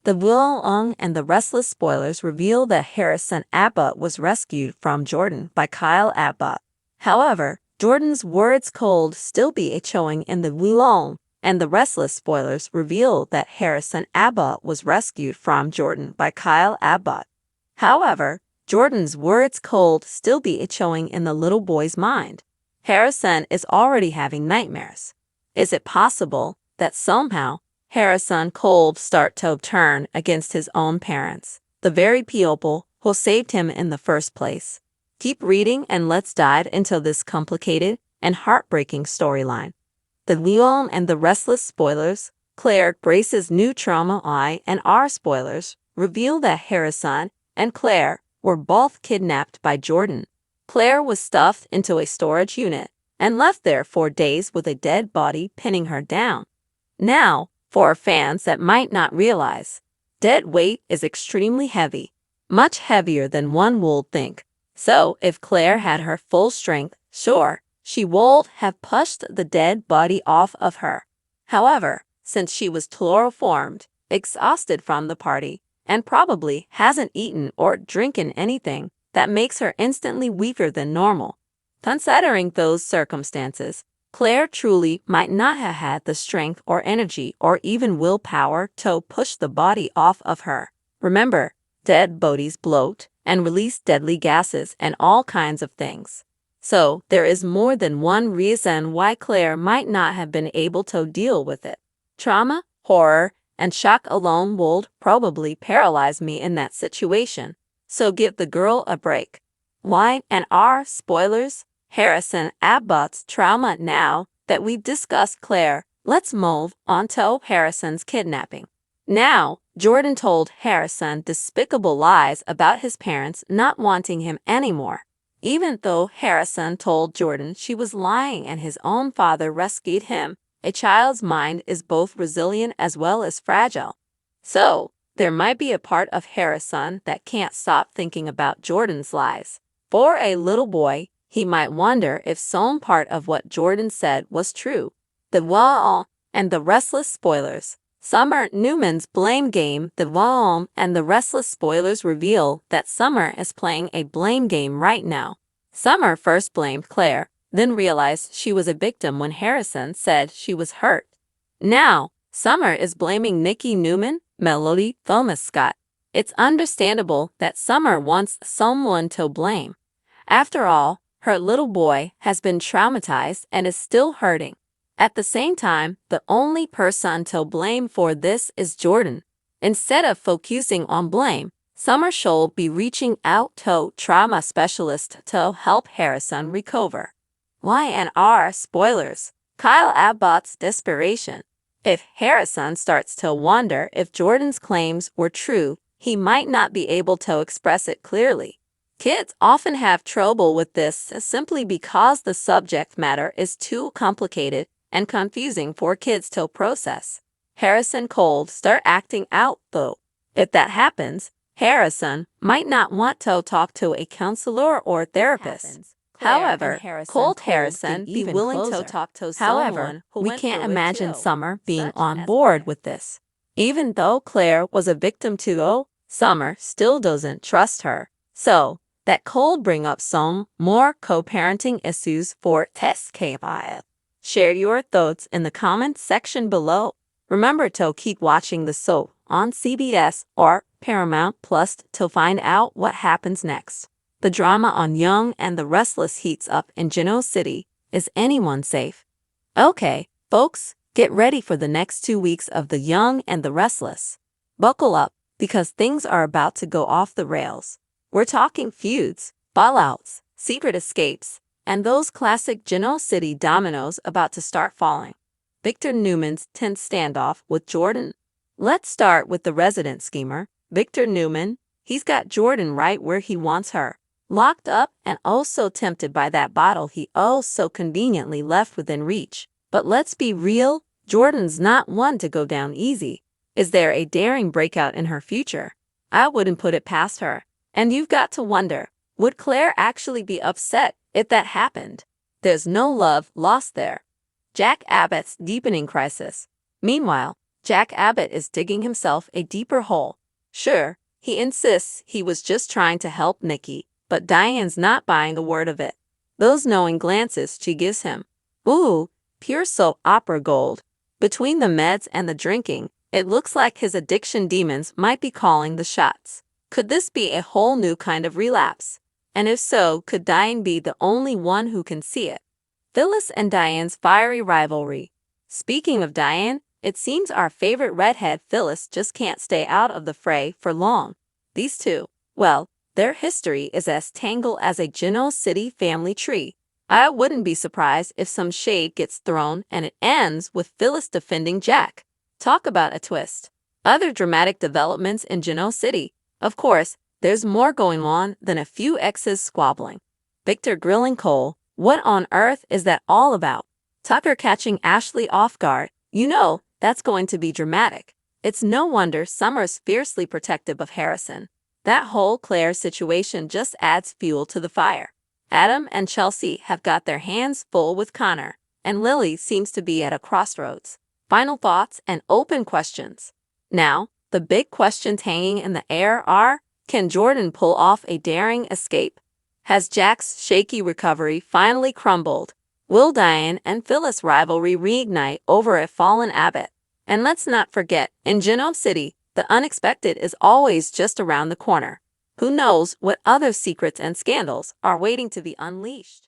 The Will and the Restless spoilers reveal that Harrison Abbott was rescued from Jordan by Kyle Abbott. However, Jordan's words cold still be a showing in the Will and the Restless spoilers reveal that Harrison Abbott was rescued from Jordan by Kyle Abbott. However, Jordan's words cold still be a showing in the little boy's mind. Harrison is already having nightmares. Is it possible that somehow Harrison cold start to turn against his own parents, the very people who saved him in the first place? Keep reading and let's dive into this complicated and heartbreaking storyline. The Will and the Restless spoilers, Claire Grace's new trauma I and R spoilers, reveal that Harrison and Claire were both kidnapped by Jordan. Claire was stuffed into a storage unit and left there for days with a dead body pinning her down. Now, for our fans that might not realize, dead weight is extremely heavy, much heavier than one would think. So, if Claire had her full strength, sure, she would have pushed the dead body off of her. However, since she was chloroformed, exhausted from the party, and probably hasn't eaten or drinking anything, that makes her instantly weaker than normal. Considering those circumstances, Claire truly might not have had the strength or energy or even willpower to push the body off of her. Remember, dead bodies bloat and release deadly gases and all kinds of things. So, there is more than one reason why Claire might not have been able to deal with it. Trauma, horror, and shock alone would probably paralyze me in that situation. So give the girl a break. Y and R spoilers, Harrison Abbott's trauma. Now that we've discussed Claire, let's move on to Harrison's kidnapping. Now, Jordan told Harrison despicable lies about his parents not wanting him anymore. Even though Harrison told Jordan she was lying and his own father rescued him, a child's mind is both resilient as well as fragile. So, there might be a part of Harrison that can't stop thinking about Jordan's lies. For a little boy, he might wonder if some part of what Jordan said was true. The Will and the Restless spoilers. Summer Newman's blame game. The Will and the Restless spoilers reveal that Summer is playing a blame game right now. Summer first blamed Claire, then realized she was a victim when Harrison said she was hurt. Now, Summer is blaming Nikki Newman, Melody Thomas Scott. It's understandable that Summer wants someone to blame. After all, her little boy has been traumatized and is still hurting. At the same time, the only person to blame for this is Jordan. Instead of focusing on blame, Summer should be reaching out to trauma specialists to help Harrison recover. Y and R spoilers. Kyle Abbott's desperation. If Harrison starts to wonder if Jordan's claims were true, he might not be able to express it clearly. Kids often have trouble with this simply because the subject matter is too complicated and confusing for kids to process. Harrison could start acting out though. If that happens, Harrison might not want to talk to a counselor or therapist. However, could Harrison be willing to talk to someone who we can't imagine Summer being on board with this. Even though Claire was a victim too, Summer still doesn't trust her. So, that could bring up some more co-parenting issues for Tess KFI. Share your thoughts in the comment section below. Remember to keep watching the soap on CBS or Paramount Plus to find out what happens next. The drama on Young and the Restless heats up in Genoa City. Is anyone safe? Okay, folks, get ready for the next 2 weeks of The Young and the Restless. Buckle up, because things are about to go off the rails. We're talking feuds, fallouts, secret escapes, and those classic Genoa City dominoes about to start falling. Victor Newman's tense standoff with Jordan. Let's start with the resident schemer, Victor Newman. He's got Jordan right where he wants her, locked up and also tempted by that bottle he so conveniently left within reach. But let's be real, Jordan's not one to go down easy. Is there a daring breakout in her future? I wouldn't put it past her. And you've got to wonder, would Claire actually be upset if that happened? There's no love lost there. Jack Abbott's deepening crisis. Meanwhile, Jack Abbott is digging himself a deeper hole. Sure, he insists he was just trying to help Nikki, but Diane's not buying a word of it. Those knowing glances she gives him. Ooh, pure soap opera gold. Between the meds and the drinking, it looks like his addiction demons might be calling the shots. Could this be a whole new kind of relapse? And if so, could Diane be the only one who can see it? Phyllis and Diane's fiery rivalry. Speaking of Diane, it seems our favorite redhead Phyllis just can't stay out of the fray for long. These two, well, their history is as tangled as a Genoa City family tree. I wouldn't be surprised if some shade gets thrown and it ends with Phyllis defending Jack. Talk about a twist. Other dramatic developments in Genoa City. Of course, there's more going on than a few exes squabbling. Victor grilling Cole. What on earth is that all about? Tucker catching Ashley off guard. You know, that's going to be dramatic. It's no wonder Summer's fiercely protective of Harrison. That whole Claire situation just adds fuel to the fire. Adam and Chelsea have got their hands full with Connor, and Lily seems to be at a crossroads. Final thoughts and open questions. Now, the big questions hanging in the air are, can Jordan pull off a daring escape? Has Jack's shaky recovery finally crumbled? Will Diane and Phyllis' rivalry reignite over a fallen Abbott? And let's not forget, in Genoa City, the unexpected is always just around the corner. Who knows what other secrets and scandals are waiting to be unleashed?